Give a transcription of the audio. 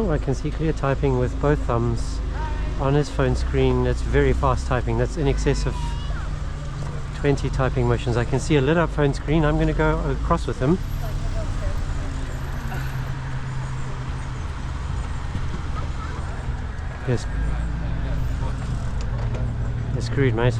Oh, I can see clear typing with both thumbs on his phone screen. It's very fast typing. That's in excess of 20 typing motions. I can see a lit up phone screen. I'm going to go across with him. Yes. You're screwed, mate.